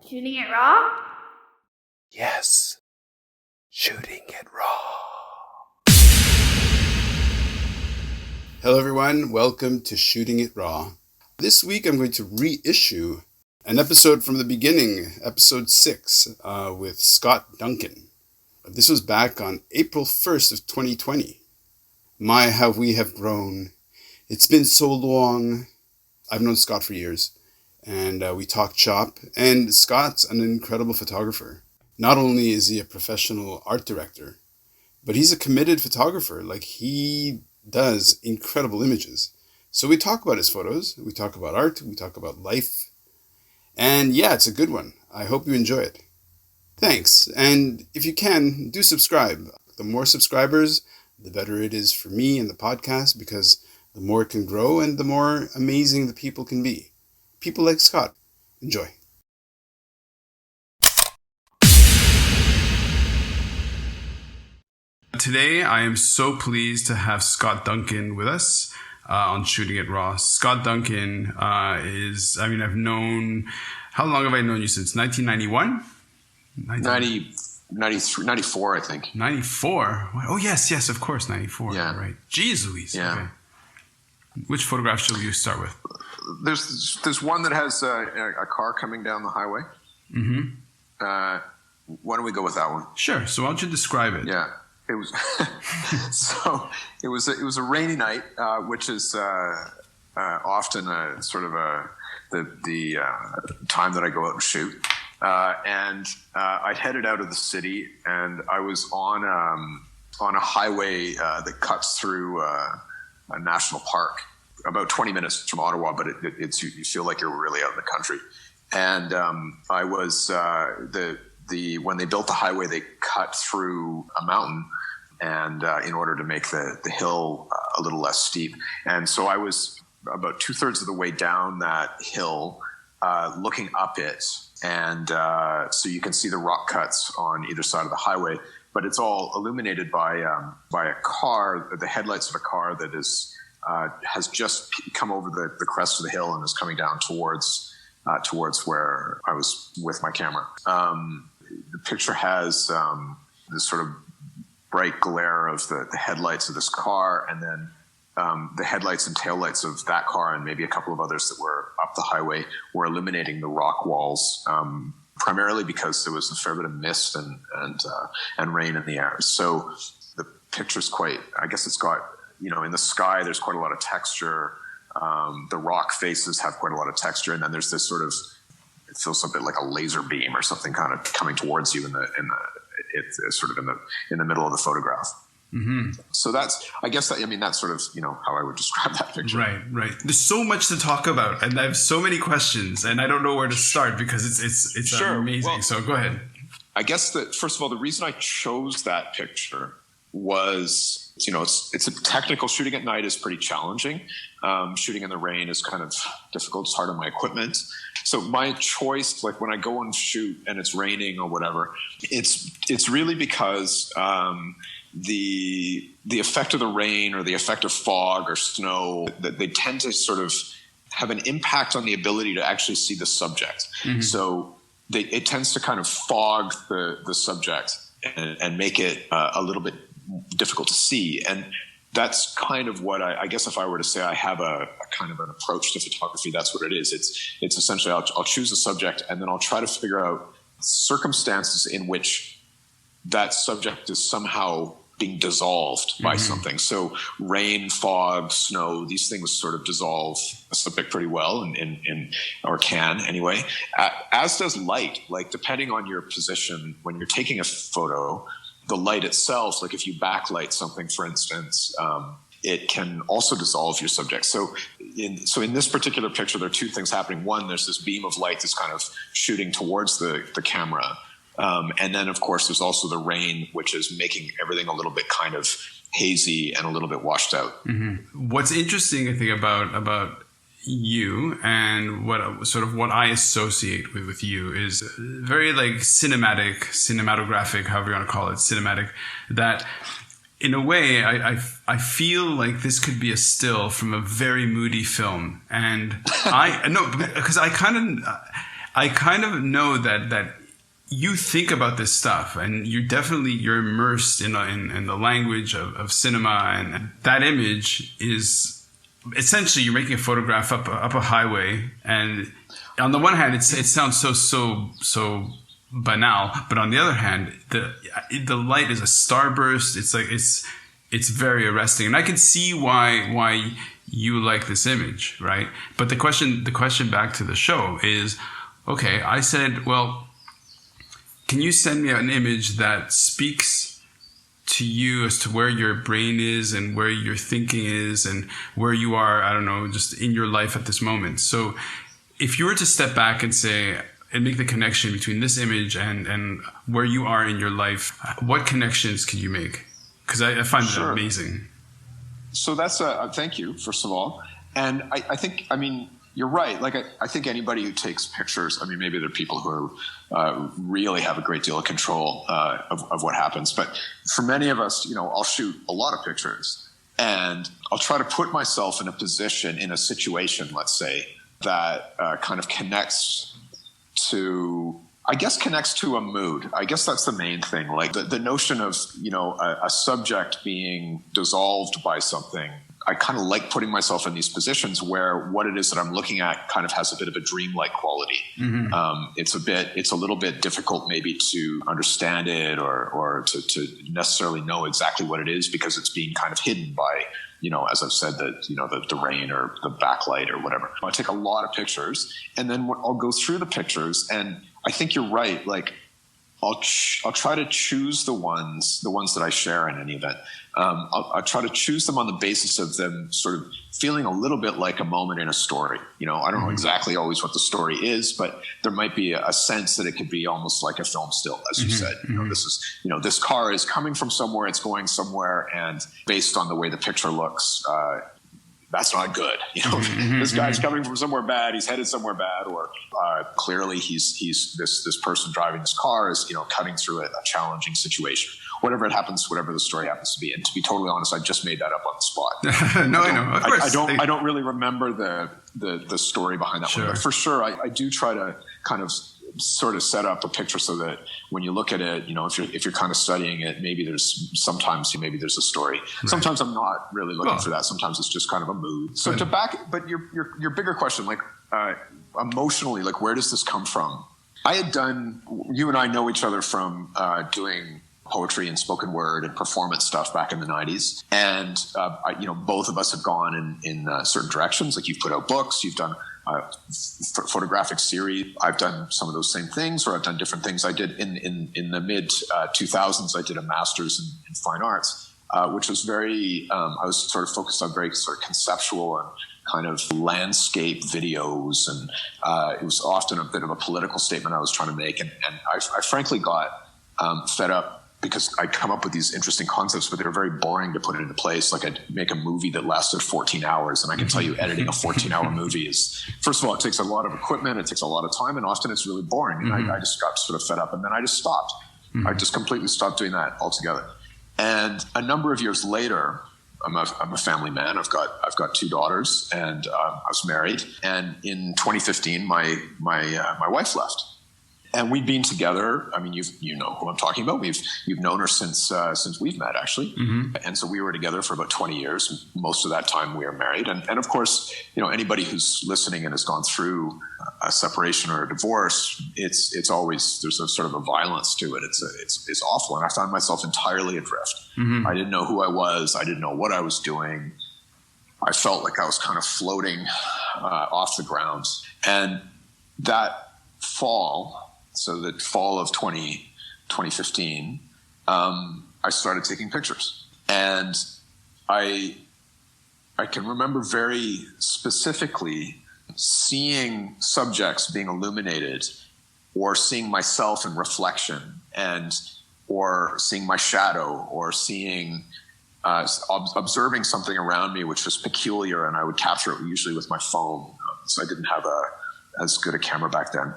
Shooting it raw? Yes. Shooting it raw. Hello everyone, welcome to Shooting It Raw. This week I'm going to reissue an episode from the beginning, episode 6, with Scott Duncan. This was back on April 1st of 2020. My, how we have grown. It's been so long. I've known Scott for years, and we talked shop, and Scott's an incredible photographer. Not only is he a professional art director, but he's a committed photographer. Like, he does incredible images. So we talk about his photos, we talk about art, we talk about life, and yeah, it's a good one. I hope you enjoy it. Thanks, and if you can, do subscribe. The more subscribers, the better it is for me and the podcast, because the more it can grow and the more amazing the people can be. People like Scott. Enjoy. Today, I am so pleased to have Scott Duncan with us on Shooting It Raw. Scott Duncan I've known, how long have I known you since? 1991? 94, I think. 94? Oh, yes, of course, 94. Yeah. Right. Jeez Louise. Yeah. Okay. Which photograph shall you start with? There's one that has a car coming down the highway. Mm-hmm. Why don't we go with that one? Sure. So why don't you describe it? Yeah. It was it was a rainy night, which is often a sort of the time that I go out and shoot. And I'd headed out of the city, and I was on a highway that cuts through a national park, about 20 minutes from Ottawa, but it's you feel like you're really out in the country. And I was when they built the highway, they cut through a mountain, and in order to make the hill a little less steep. And so I was about 2/3 of the way down that hill, looking up it, and so you can see the rock cuts on either side of the highway, but it's all illuminated by a car, the headlights of a car that has just come over the crest of the hill and is coming down towards where I was with my camera. The picture has this sort of bright glare of the headlights of this car, and then the headlights and taillights of that car and maybe a couple of others that were up the highway were illuminating the rock walls, primarily because there was a fair bit of mist and rain in the air. So the picture's quite, I guess it's got, in the sky there's quite a lot of texture. The rock faces have quite a lot of texture, and then there's this sort of, it feels a bit like a laser beam or something kind of coming towards you it's sort of in the middle of the photograph. Mm-hmm. So that's sort of, how I would describe that picture. Right. There's so much to talk about, and I have so many questions, and I don't know where to start because it's sure. Amazing. Well, so go ahead. I guess that, first of all, the reason I chose that picture was, it's a technical. Shooting at night is pretty challenging. Shooting in the rain is kind of difficult. It's hard on my equipment. So my choice, like when I go and shoot and it's raining or whatever, it's really because the effect of the rain or the effect of fog or snow, that they tend to sort of have an impact on the ability to actually see the subject. Mm-hmm. So it tends to kind of fog the subject and make it a little bit difficult to see. And that's kind of what I guess if I were to say I have a kind of an approach to photography, that's what it is. It's essentially I'll choose a subject, and then I'll try to figure out circumstances in which that subject is somehow being dissolved by something. So rain, fog, snow, these things sort of dissolve a subject pretty well in or can anyway, as does light. Like, depending on your position when you're taking a photo, the light itself, like if you backlight something, for instance, it can also dissolve your subject. So in this particular picture, there are two things happening. One, there's this beam of light that's kind of shooting towards the camera. And then, of course, there's also the rain, which is making everything a little bit kind of hazy and a little bit washed out. Mm-hmm. What's interesting, I think, about you and what I associate with you is very like cinematographic, however you want to call it, cinematic, that in a way I feel like this could be a still from a very moody film. And because I kind of know that you think about this stuff, and you're immersed in the language of cinema, and that image is essentially you're making a photograph up a highway, and on the one hand it sounds so banal, but on the other hand the light is a starburst. It's like it's very arresting, and I can see why you like this image, right? But the question back to the show is, okay, I said, well, can you send me an image that speaks to you as to where your brain is and where your thinking is and where you are, I don't know, just in your life at this moment? So if you were to step back and say, and make the connection between this image and where you are in your life, what connections could you make? Because I find it amazing. So that's thank you, first of all. And I think, you're right. Like, I think anybody who takes pictures, maybe there are people who really have a great deal of control of what happens. But for many of us, I'll shoot a lot of pictures, and I'll try to put myself in a position, in a situation, let's say, that kind of connects to a mood. I guess that's the main thing. Like the notion of, a subject being dissolved by something. I kind of like putting myself in these positions where what it is that I'm looking at kind of has a bit of a dreamlike quality. Mm-hmm. It's a little bit difficult maybe to understand it or to necessarily know exactly what it is, because it's being kind of hidden by, as I've said, the rain or the backlight or whatever. I take a lot of pictures, and then I'll go through the pictures, and I think you're right. Like, I'll try to choose the ones that I share in any event. I'll try to choose them on the basis of them sort of feeling a little bit like a moment in a story. I don't know exactly always what the story is, but there might be a sense that it could be almost like a film still, as you said. This is, this car is coming from somewhere, it's going somewhere, and based on the way the picture looks, that's not good. This guy's coming from somewhere bad. He's headed somewhere bad, or clearly he's this person driving this car is cutting through a challenging situation. Whatever the story happens to be. And to be totally honest, I just made that up on the spot. No, I know. Of course, I don't really remember the story behind that one. But for sure, I do try to kind of sort of set up a picture so that when you look at it, if you're kind of studying it, maybe there's a story. Right. Sometimes I'm not really looking for that. Sometimes it's just kind of a mood. So but your bigger question, like emotionally, like where does this come from? You and I know each other from doing poetry and spoken word and performance stuff back in the 90s. And, both of us have gone in certain directions. Like, you've put out books, you've done photographic series. I've done some of those same things, or I've done different things. I did in the mid 2000s, I did a master's in fine arts, which was very, I was sort of focused on very sort of conceptual and kind of landscape videos. And it was often a bit of a political statement I was trying to make. And I frankly got fed up, because I'd come up with these interesting concepts, but they were very boring to put into place. Like, I'd make a movie that lasted 14 hours. And I can tell you, editing a 14-hour movie is, first of all, it takes a lot of equipment. It takes a lot of time. And often it's really boring. And I just got sort of fed up. And then I just stopped. I just completely stopped doing that altogether. And a number of years later, I'm a family man. I've got two daughters, and I was married. And in 2015, my wife left. And we've been together. I mean, you know who I'm talking about. You've known her since we've met, actually. Mm-hmm. And so we were together for about 20 years. Most of that time we were married. And of course, anybody who's listening and has gone through a separation or a divorce, it's always, there's a sort of a violence to it. It's awful. And I found myself entirely adrift. Mm-hmm. I didn't know who I was. I didn't know what I was doing. I felt like I was kind of floating off the ground. And that fall, so the fall of 2015, I started taking pictures. And I can remember very specifically seeing subjects being illuminated, or seeing myself in reflection, or seeing my shadow, or seeing observing something around me which was peculiar, and I would capture it usually with my phone. So I didn't have as good a camera back then.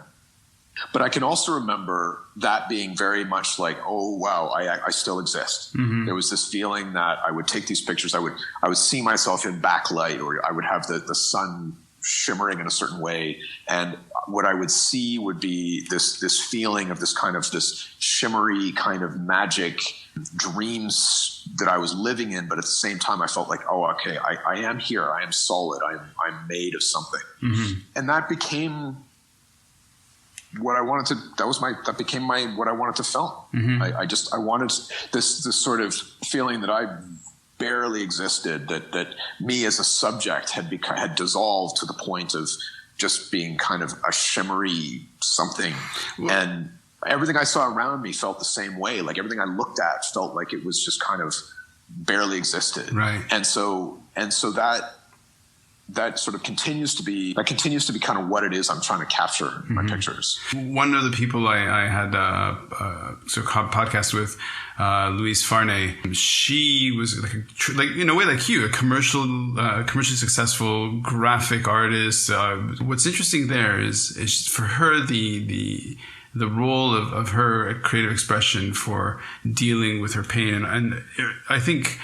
But I can also remember that being very much like, oh, wow, I still exist. Mm-hmm. There was this feeling that I would take these pictures. I would see myself in backlight, or I would have the sun shimmering in a certain way. And what I would see would be this feeling of this shimmery kind of magic dreams that I was living in, but at the same time I felt like, oh, okay, I am here, I am solid, I'm made of something. Mm-hmm. And that became what I wanted to, that became what I wanted to film. Mm-hmm. I wanted this sort of feeling that I barely existed, that me as a subject had dissolved to the point of just being kind of a shimmery something. Well, and everything I saw around me felt the same way. Like everything I looked at felt like it was just kind of barely existed. Right. And so that sort of continues to be kind of what it is I'm trying to capture in my pictures. One of the people I had a sort of podcast with, Louise Farnay, she was like in a way like you, a commercially successful graphic artist. What's interesting there is for her the role of her creative expression for dealing with her pain, and I think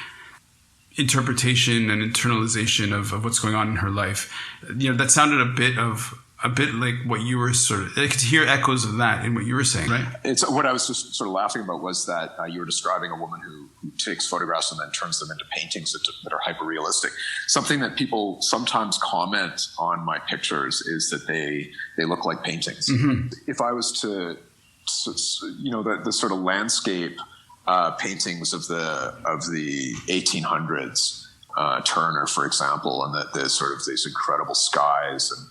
interpretation and internalization of what's going on in her life. That sounded a bit like what you were I could hear echoes of that in what you were saying, right? It's what I was just sort of laughing about was that you were describing a woman who takes photographs and then turns them into paintings that are hyper realistic. Something that people sometimes comment on my pictures is that they look like paintings. Mm-hmm. If I was to, the sort of landscape paintings of the 1800s, Turner, for example, and the sort of these incredible skies and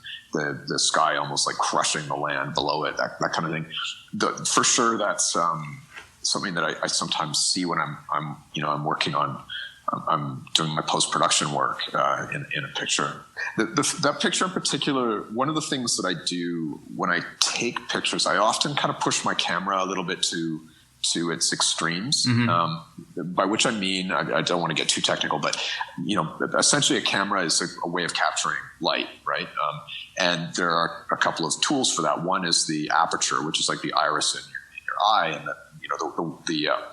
the sky almost like crushing the land below it, that kind of thing. For sure, that's something that I sometimes see when I'm working on. I'm doing my post-production work in a picture. That picture in particular, one of the things that I do when I take pictures, I often kind of push my camera a little bit to its extremes, by which I mean, I don't want to get too technical, but essentially a camera is a way of capturing light, right? And there are a couple of tools for that. One is the aperture, which is like the iris in your eye, and the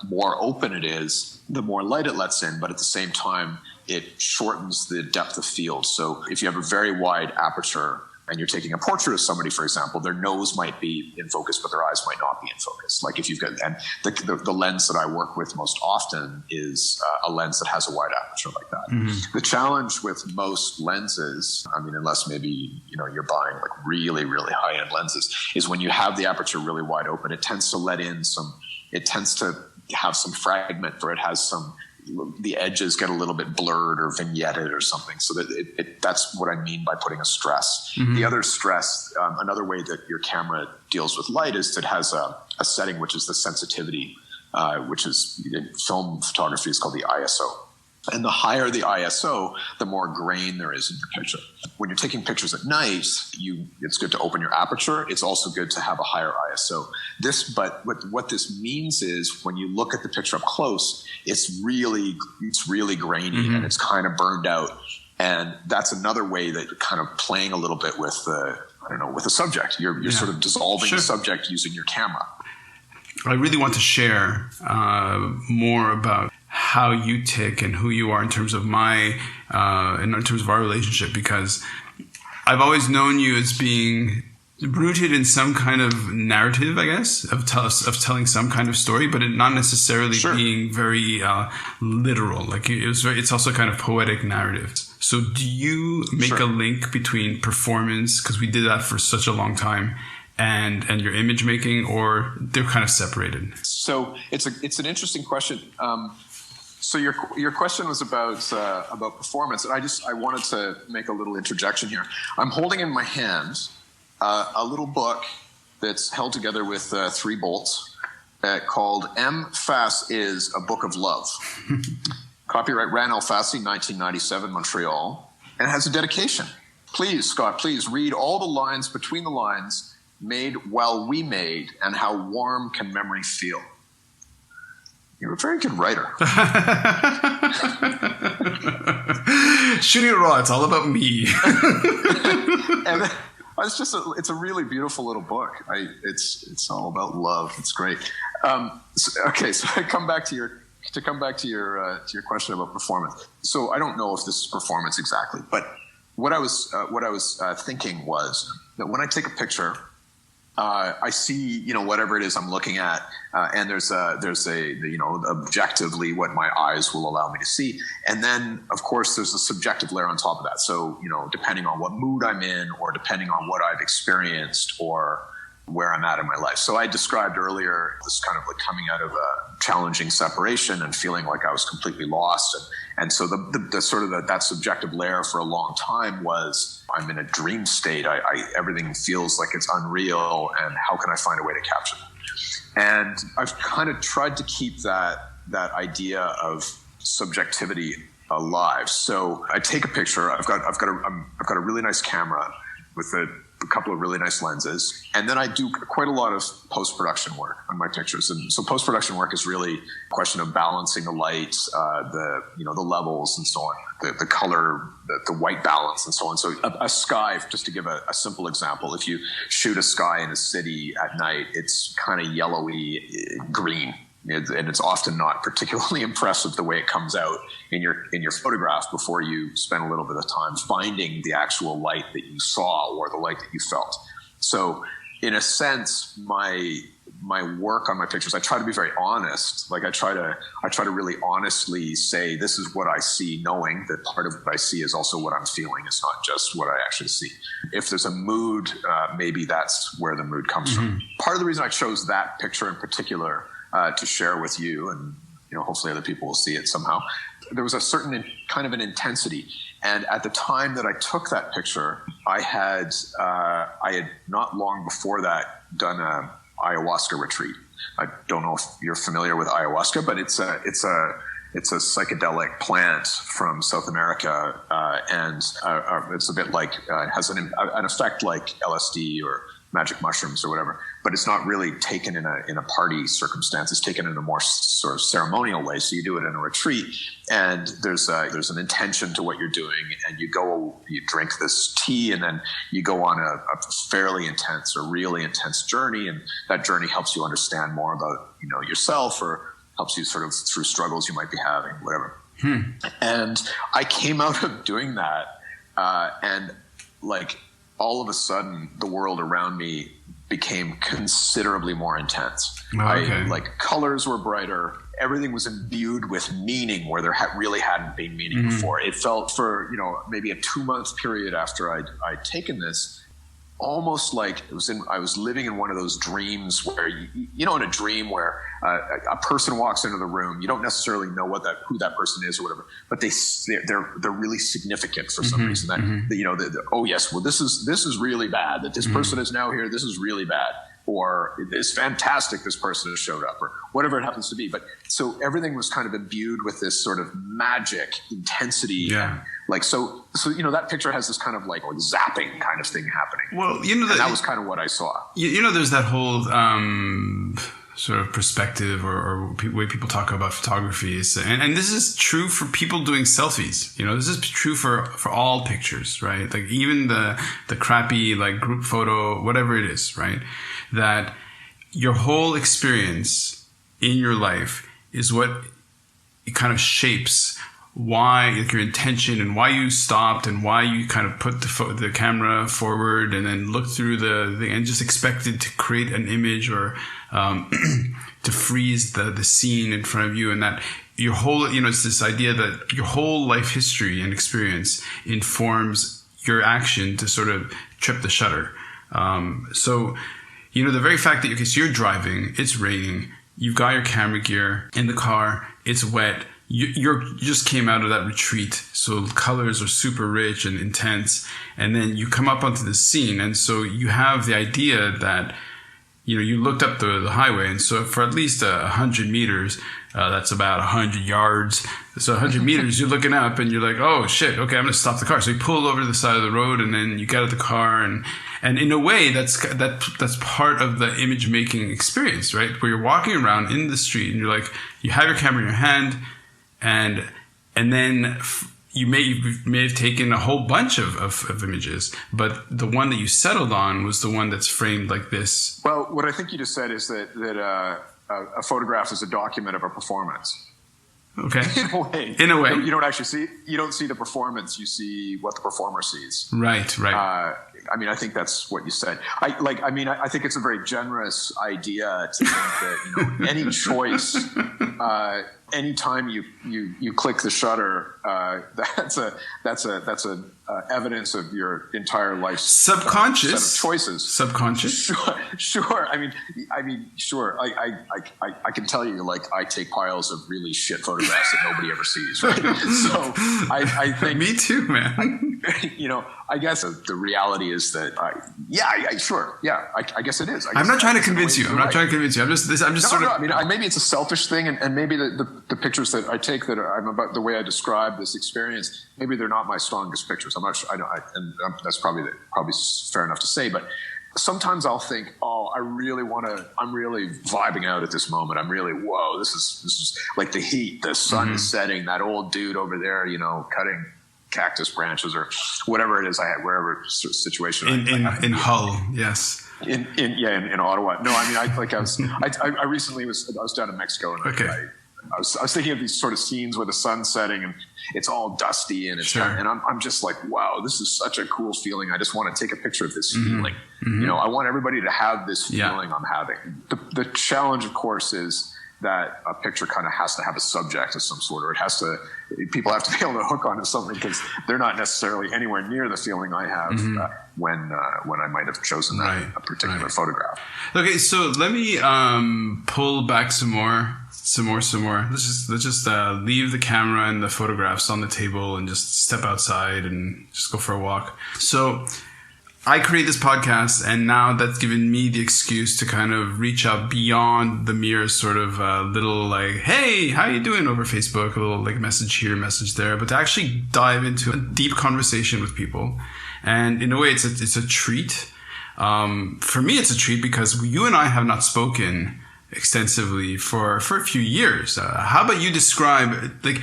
more open it is, the more light it lets in, but at the same time, it shortens the depth of field. So if you have a very wide aperture and you're taking a portrait of somebody, for example, their nose might be in focus, but their eyes might not be in focus. Like if you've got, and the lens that I work with most often is a lens that has a wide aperture like that. Mm-hmm. The challenge with most lenses, unless maybe, you're buying like really, really high-end lenses, is when you have the aperture really wide open, it tends to have some fragment, or it has the edges get a little bit blurred or vignetted or something. So that that's what I mean by putting a stress. Mm-hmm. The other stress, another way that your camera deals with light is it has a setting, which is the sensitivity, which is in film photography is called the ISO. And the higher the ISO, the more grain there is in your picture. When you're taking pictures at night, it's good to open your aperture. It's also good to have a higher ISO. But what this means is when you look at the picture up close, it's really grainy, mm-hmm. and it's kind of burned out. And that's another way that you're kind of playing a little bit with with the subject. You're sort of dissolving the subject using your camera. I really want to share more about how you tick and who you are in terms of in terms of our relationship, because I've always known you as being rooted in some kind of narrative, I guess, of telling some kind of story, but it not necessarily being very literal. Like it's also kind of poetic narrative. So do you make a link between performance, because we did that for such a long time, and your image making, or they're kind of separated? So it's an interesting question. So your question was about performance, and I wanted to make a little interjection here. I'm holding in my hand a little book that's held together with 3 bolts called M-Fass is a Book of Love. Copyright Ran Elfassy, 1997, Montreal, and it has a dedication. Please, Scott, please read all the lines between the lines, made while we made, and how warm can memory feel. You're a very good writer. Shooting it raw, it's all about me. And it's a really beautiful little book. It's all about love. It's great. So I come back to your question about performance. So I don't know if this is performance exactly, but what I was thinking was that when I take a picture, I see, whatever it is I'm looking at, and there's a, objectively what my eyes will allow me to see. And then, of course, there's a subjective layer on top of that. So, depending on what mood I'm in, or depending on what I've experienced, or where I'm at in my life. So I described earlier this kind of like coming out of a challenging separation and feeling like I was completely lost. And so the sort of that subjective layer for a long time was, I'm in a dream state. Everything feels like it's unreal, and how can I find a way to capture that? And I've kind of tried to keep that idea of subjectivity alive. So I take a picture. I've got a really nice camera with a couple of really nice lenses, and then I do quite a lot of post-production work on my pictures. And so post-production work is really a question of balancing the light, the levels, and so on, the color, the white balance, and so on. So a sky, just to give a simple example, if you shoot a sky in a city at night, it's kind of yellowy green. And it's often not particularly impressive the way it comes out in your photograph before you spend a little bit of time finding the actual light that you saw or the light that you felt. So in a sense, my work on my pictures, I try to be very honest. Like I try to really honestly say, this is what I see, knowing that part of what I see is also what I'm feeling. It's not just what I actually see. If there's a mood, maybe that's where the mood comes from. Part of the reason I chose that picture in particular to share with you, and hopefully other people will see it somehow. There was a certain kind of an intensity, and at the time that I took that picture, I had not long before that done a ayahuasca retreat. I don't know if you're familiar with ayahuasca, but it's a psychedelic plant from South America, and it's a bit like has an effect like LSD or magic mushrooms or whatever, but it's not really taken in a party circumstance. It's taken in a more sort of ceremonial way. So you do it in a retreat, and there's an intention to what you're doing, and you drink this tea, and then you go on a fairly intense or really intense journey, and that journey helps you understand more about yourself, or helps you sort of through struggles you might be having, whatever. And I came out of doing that, and like, all of a sudden, the world around me became considerably more intense. Okay. Like colors were brighter. Everything was imbued with meaning where there really hadn't been meaning before. It felt for maybe a 2-month period after I'd taken this, almost like I was living in one of those dreams where in a dream where a person walks into the room, you don't necessarily know who that person is or whatever, but they're really significant for some reason. That oh yes, well this is really bad that this person is now here. This is really bad, or it's fantastic this person has showed up, or whatever it happens to be. But so everything was kind of imbued with this sort of magic intensity. Yeah. And so that picture has this kind of like zapping kind of thing happening. Well, and that was kind of what I saw. There's that whole sort of perspective or way people talk about photography, and this is true for people doing selfies. This is true for all pictures, right? Like even the crappy like group photo, whatever it is, right? That your whole experience in your life is what it kind of shapes why, like your intention and why you stopped and why you kind of put the camera forward and then looked through the thing and just expected to create an image or to freeze the scene in front of you. And that your whole, it's this idea that your whole life history and experience informs your action to sort of trip the shutter. So the very fact that, so you're driving, it's raining, you've got your camera gear in the car, it's wet, you just came out of that retreat, so colors are super rich and intense, and then you come up onto the scene, and so you have the idea that you looked up the highway, and so for at least 100 meters, that's about 100 yards. So 100 meters, you're looking up, and you're like, oh shit, okay, I'm gonna stop the car. So you pull over to the side of the road, and then you get out of the car, and in a way, that's part of the image making experience, right? Where you're walking around in the street, and you're like, you have your camera in your hand. And then you may have taken a whole bunch of images, but the one that you settled on was the one that's framed like this. Well, what I think you just said is that a photograph is a document of a performance. Okay. In a way. You don't see the performance. You see what the performer sees. Right. I think that's what you said. I think it's a very generous idea to think that, any choice, anytime you click the shutter, that's a evidence of your entire life's subconscious set of choices. Subconscious. Sure. Sure. I can tell you, I take piles of really shit photographs that nobody ever sees. Right? So I think me too, man. I guess the reality is that sure. Yeah, I guess it is. I'm not trying to convince you. I'm not trying to convince you. I'm just sort of. Maybe it's a selfish thing, and maybe the pictures that I take that I'm about the way I describe this experience. Maybe they're not my strongest pictures. I'm not sure. That's probably fair enough to say. But sometimes I'll think, I'm really vibing out at this moment. I'm really, whoa, this is like the heat. The sun is setting. That old dude over there, cutting cactus branches or whatever it is I had, wherever situation in Hull, yes. In Ottawa. No, I recently was down in Mexico, and okay. I was thinking of these sort of scenes where the sun's setting and it's all dusty and it's sure. and I'm just like, wow, this is such a cool feeling. I just want to take a picture of this feeling. I want everybody to have this feeling I'm having. The challenge, of course, is that a picture kind of has to have a subject of some sort, or people have to be able to hook onto something, because they're not necessarily anywhere near the feeling I have when I might have chosen a particular photograph. Okay, so let me pull back some more. Let's just leave the camera and the photographs on the table and just step outside and just go for a walk. So I create this podcast, and now that's given me the excuse to kind of reach out beyond the mere sort of little like, hey, how you doing over Facebook, a little like message here, message there, but to actually dive into a deep conversation with people. And in a way, it's a treat. For me, it's a treat because you and I have not spoken extensively for a few years. How about you describe, the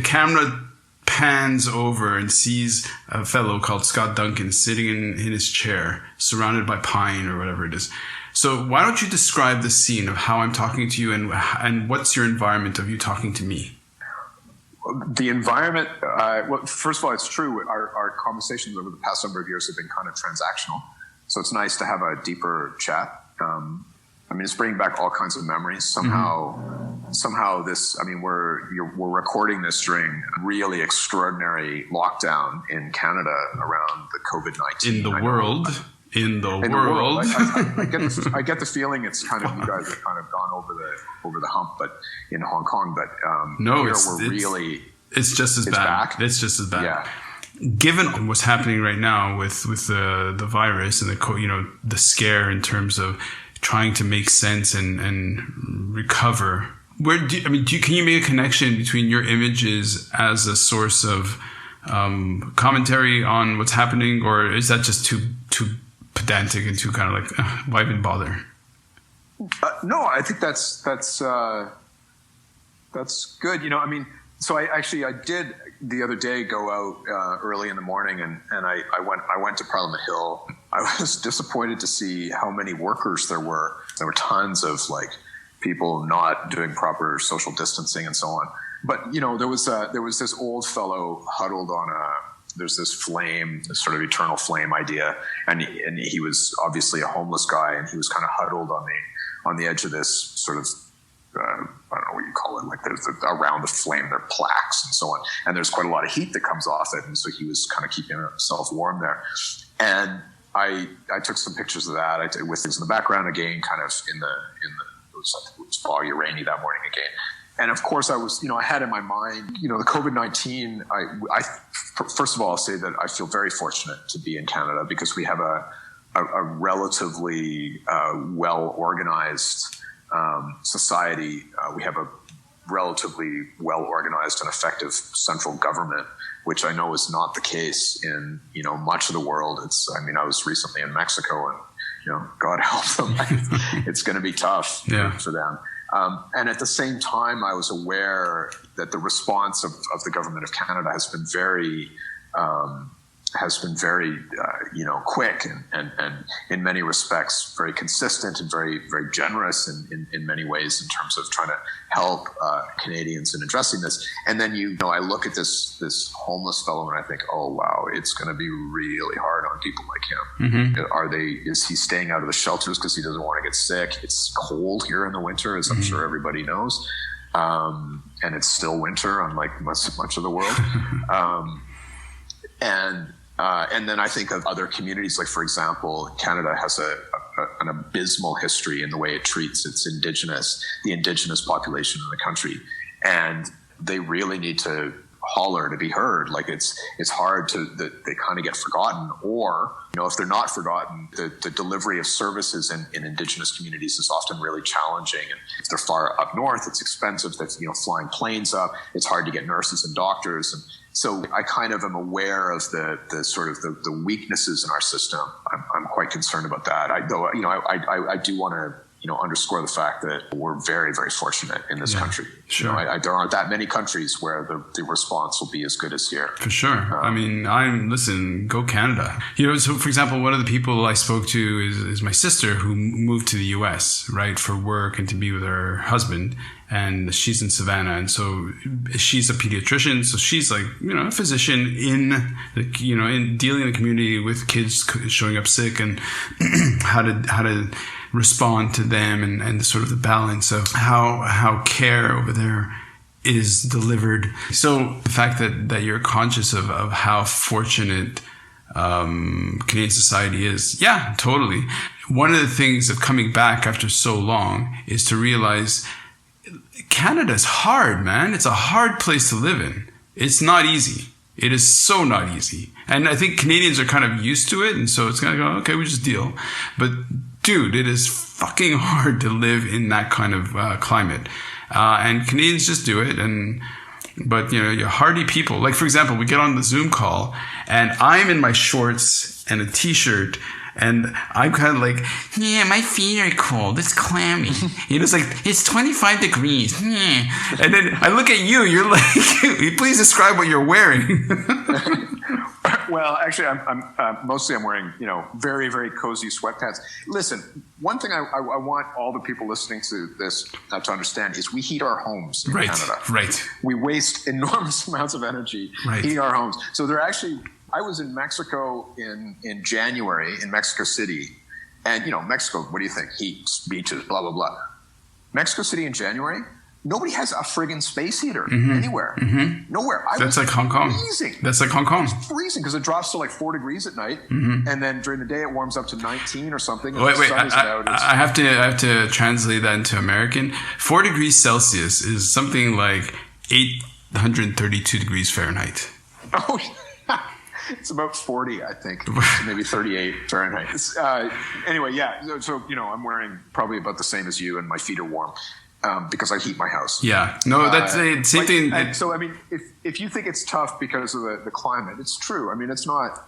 camera pans over and sees a fellow called Scott Duncan sitting in his chair, surrounded by pine or whatever it is. So why don't you describe the scene of how I'm talking to you, and what's your environment of you talking to me? The environment, well, first of all, it's true. Our conversations over the past number of years have been kind of transactional. So it's nice to have a deeper chat. It's bringing back all kinds of memories. Somehow this, we're recording this during really extraordinary lockdown in Canada around the COVID-19. In the world. I get the feeling it's kind of, you guys have kind of gone over the hump, but in Hong Kong, but it's just as bad. Back. It's just as bad. Yeah. Given what's happening right now with the virus and the scare in terms of trying to make sense and recover, can you make a connection between your images as a source of commentary on what's happening, or is that just too pedantic and too kind of like, why even bother? No, I think that's good. So I did the other day go out early in the morning, and I went to Parliament Hill. I was disappointed to see how many workers there were. There were tons of people not doing proper social distancing and so on. But there was this old fellow huddled on there's this flame, this sort of eternal flame idea, and he was obviously a homeless guy, and he was kind of huddled on the edge of this sort of I don't know what you call it, there's around the flame there are plaques and so on, and there's quite a lot of heat that comes off it, and so he was kind of keeping himself warm there. And I took some pictures of that. I did with things in the background again, kind of in the it was foggy, rainy that morning again. And of course, I was, I had in my mind, the COVID-19. I first of all, I'll say that I feel very fortunate to be in Canada, because we have a relatively well organized society. We have a relatively well organized and effective central government, which I know is not the case in much of the world. I was recently in Mexico, and God help them, it's going to be tough for them. And at the same time, I was aware that the response of the government of Canada has been very has been very, quick and in many respects very consistent and very, very generous in many ways in terms of trying to help Canadians in addressing this. And then, I look at this homeless fellow and I think, oh, wow, it's going to be really hard on people like him. Mm-hmm. Is he staying out of the shelters because he doesn't want to get sick? It's cold here in the winter, as I'm sure everybody knows. And it's still winter, unlike much of the world. And then I think of other communities, like, for example, Canada has an abysmal history in the way it treats the indigenous population in the country. And they really need to holler to be heard. Like, it's hard they kind of get forgotten, or, if they're not forgotten, the delivery of services in indigenous communities is often really challenging. And if they're far up north, it's expensive. That's, flying planes up. It's hard to get nurses and doctors. And so I kind of am aware of the sort of the weaknesses in our system. I'm quite concerned about that. I do want to, underscore the fact that we're very, very fortunate in this country. Sure. There aren't that many countries where the response will be as good as here. For sure. Listen, go Canada. So for example, one of the people I spoke to is my sister, who moved to the US, right, for work and to be with her husband. And she's in Savannah. And so she's a pediatrician. So she's like, a physician in dealing in the community with kids showing up sick, and how to respond to them, and the sort of the balance of how care over there is delivered. So the fact that you're conscious of how fortunate Canadian society is. Yeah, totally. One of the things of coming back after so long is to realize Canada's hard, man. It's a hard place to live in. It's not easy. It is so not easy. And I think Canadians are kind of used to it. And so it's going to go, okay, we just deal. But dude, it is fucking hard to live in that kind of climate. And Canadians just do it. But you're hardy people. Like, for example, we get on the Zoom call and I'm in my shorts and a t-shirt, and I'm kind of like, yeah, my feet are cold. It's clammy. It's like, it's 25 degrees. Yeah. And then I look at you. You're like, please describe what you're wearing. Well, actually, I'm wearing, very, very cozy sweatpants. Listen, one thing I want all the people listening to this to understand is we heat our homes in Canada. Right. We waste enormous amounts of energy heating our homes. So I was in Mexico in January in Mexico City, and Mexico, what do you think? Heat, beaches, blah, blah, blah. Mexico City in January, nobody has a friggin' space heater anywhere. Mm-hmm. Nowhere. That's like Hong Kong. Freezing. That's like Hong Kong. It's freezing because it drops to like 4 degrees at night, and then during the day it warms up to 19 or something. Wait. I have to translate that into American. 4 degrees Celsius is something like 832 degrees Fahrenheit. Oh. It's about 40, I think, maybe 38 Fahrenheit. Anyway, yeah. So I'm wearing probably about the same as you, and my feet are warm because I heat my house. Yeah, no, that's the same thing. So if you think it's tough because of the climate, it's true. It's not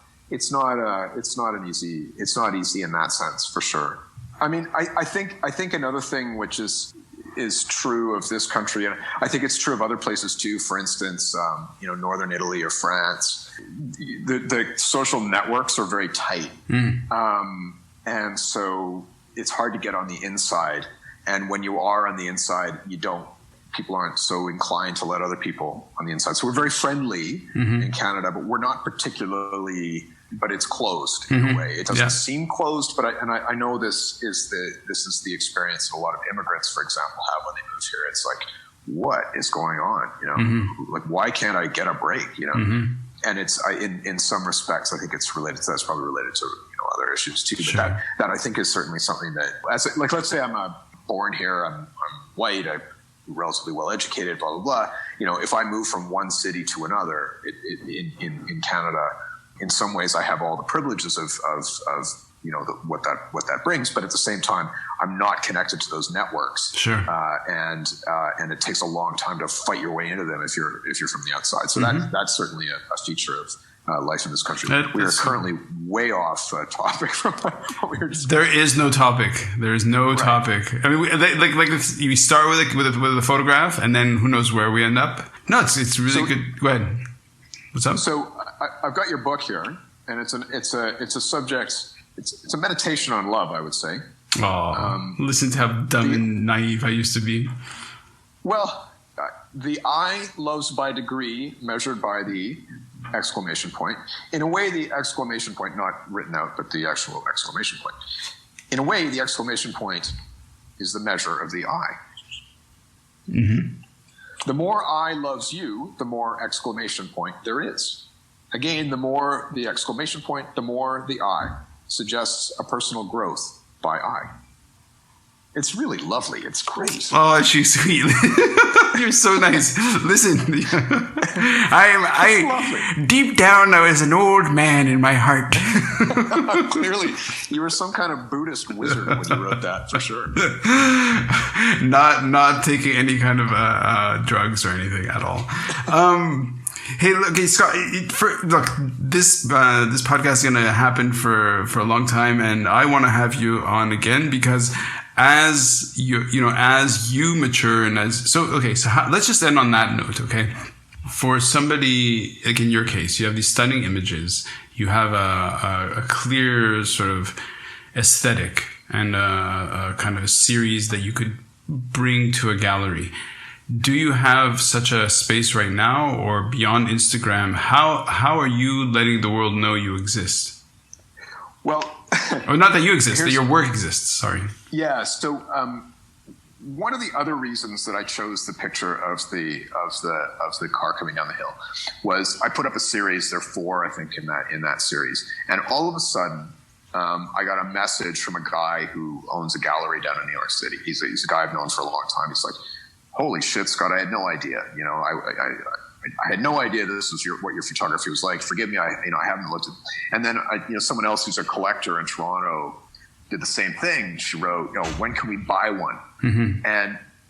easy in that sense, for sure. I think another thing which is true of this country, and I think it's true of other places too. For instance, northern Italy or France, the social networks are very tight, and so it's hard to get on the inside. And when you are on the inside, people aren't so inclined to let other people on the inside. So we're very friendly in Canada, but we're not particularly. But it's closed in a way. It doesn't seem closed, but I know this is the experience that a lot of immigrants, for example, have when they move here. It's like, what is going on? Like, why can't I get a break? And it's in some respects, I think it's related to that's probably related to other issues too. But Sure. that I think is certainly something that, let's say I'm born here, I'm white, I'm relatively well educated, blah blah blah. If I move from one city to another in Canada, in some ways I have all the privileges of what that brings, but at the same time I'm not connected to those networks. Sure. And it takes a long time to fight your way into them if you're from the outside. So that's certainly a feature of life in this country. We are currently way off topic from what we were discussing. There is no topic. There is no topic. Like we start with a photograph, and then who knows where we end up. No, it's really good. Go ahead. What's up? So I've got your book here. and it's a subject. It's a meditation on love, I would say. Oh, listen to how dumb and naive I used to be. Well, the I loves by degree measured by the exclamation point. In a way, the exclamation point, not written out, but the actual exclamation point. In a way, the exclamation point is the measure of the I. Mm-hmm. The more I loves you, the more exclamation point there is. Again, the more the exclamation point, the more the I suggests a personal growth by I. It's really lovely. It's great. Oh, she's sweet. You're so nice. Listen, I deep down, I was an old man in my heart. Clearly, you were some kind of Buddhist wizard when you wrote that, for sure. Not taking any kind of drugs or anything at all. Hey, look, Scott. This podcast is going to happen for a long time, and I want to have you on again because as you mature and let's just end on that note, okay? For somebody like in your case, you have these stunning images, you have a clear sort of aesthetic and a kind of a series that you could bring to a gallery. Do you have such a space right now, or beyond Instagram? How are you letting the world know you exist? Well, or not that you exist, that your work exists. Sorry. Yeah. So one of the other reasons that I chose the picture of the car coming down the hill was I put up a series. There are 4, I think, in that series, and all of a sudden, I got a message from a guy who owns a gallery down in New York City. He's a guy I've known for a long time. He's like, "Holy shit, Scott! I had no idea. I had no idea that this was what your photography was like. Forgive me, I haven't looked at." And then someone else who's a collector in Toronto did the same thing. She wrote, "When can we buy one?" Mm-hmm.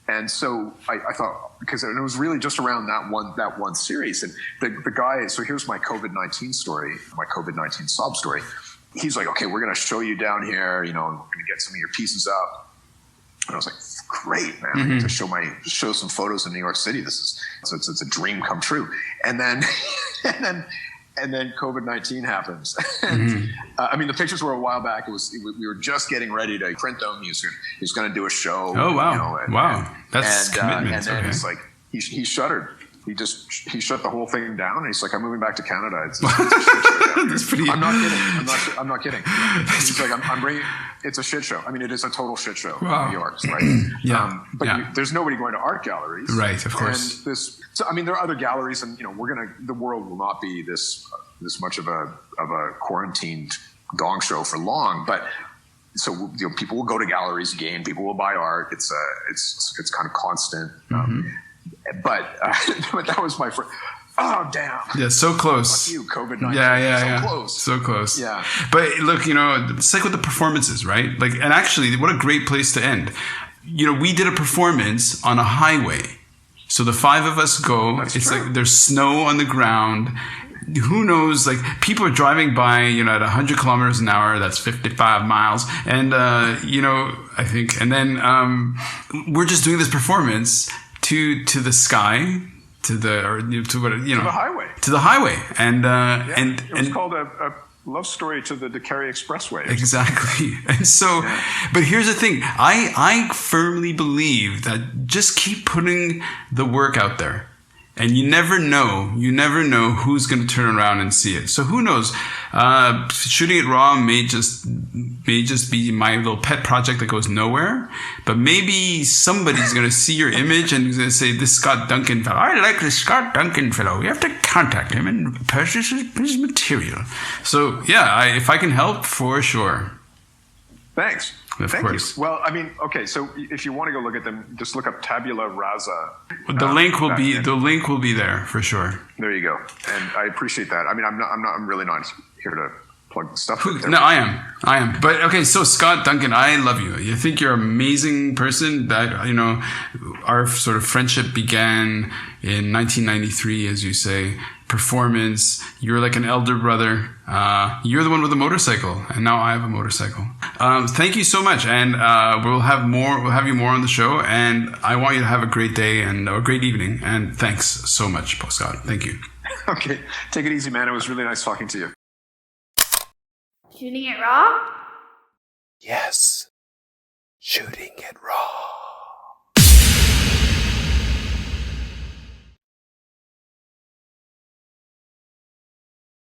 And so I thought, because it was really just around that one series. And the guy. So here's my COVID-19 story, my COVID-19 sob story. He's like, "Okay, we're going to show you down here. We're going to get some of your pieces up." And I was like, "Great, man! Mm-hmm. I get to show some photos in New York City. It's a dream come true." And then COVID-19 happens. And, the pictures were a while back. We were just getting ready to print them. He was going to do a show. Oh wow! Wow, that's commitment. And then it's like he shuttered. He shut the whole thing down, and he's like, "I'm moving back to Canada." It's a shit show. That's pretty. I'm not kidding. I'm not kidding. He's like, "I'm bringing." It's a shit show. I mean, it is a total shit show. Wow. In New York, right? But there's nobody going to art galleries, right? Of course. And there are other galleries, and the world will not be this much of a quarantined gong show for long, but. So people will go to galleries again. People will buy art. It's kind of constant. But that was my first. Oh damn! Yeah, so close. Fuck you, COVID-19. Yeah. Close. So close. Yeah. But look, it's like with the performances, right? Like, and actually, what a great place to end. We did a performance on a highway. So the 5 of us go. That's it's true. like there's snow on the ground. Who knows? Like, people are driving by, at 100 kilometers an hour. That's 55 miles. And I think, and then we're just doing this performance to the sky, to the highway, and it was called a love story to the DeCarry Expressway. Exactly. And so, but here's the thing: I firmly believe that just keep putting the work out there. And you never know who's going to turn around and see it. So who knows? Shooting it raw may just be my little pet project that goes nowhere. But maybe somebody's going to see your image and is going to say, "This Scott Duncan fellow. I like this Scott Duncan fellow. You have to contact him and purchase his material." So yeah, if I can help, for sure. Thanks. Thank course. You. Well, okay. So if you want to go look at them, just look up Tabula Rasa. The link will be there for sure. There you go. And I appreciate that. I'm really not here to plug the stuff. No, I am. But okay, so Scott Duncan, I love you. I think you're an amazing person. That our sort of friendship began in 1993, as you say. Performance. You're like an elder brother. You're the one with the motorcycle, and now I have a motorcycle. Thank you so much, and we'll have you more on the show. And I want you to have a great day and a great evening. And thanks so much, Scott. Thank you. Okay, take it easy, man. It was really nice talking to you. Shooting it raw? Yes. Shooting it raw.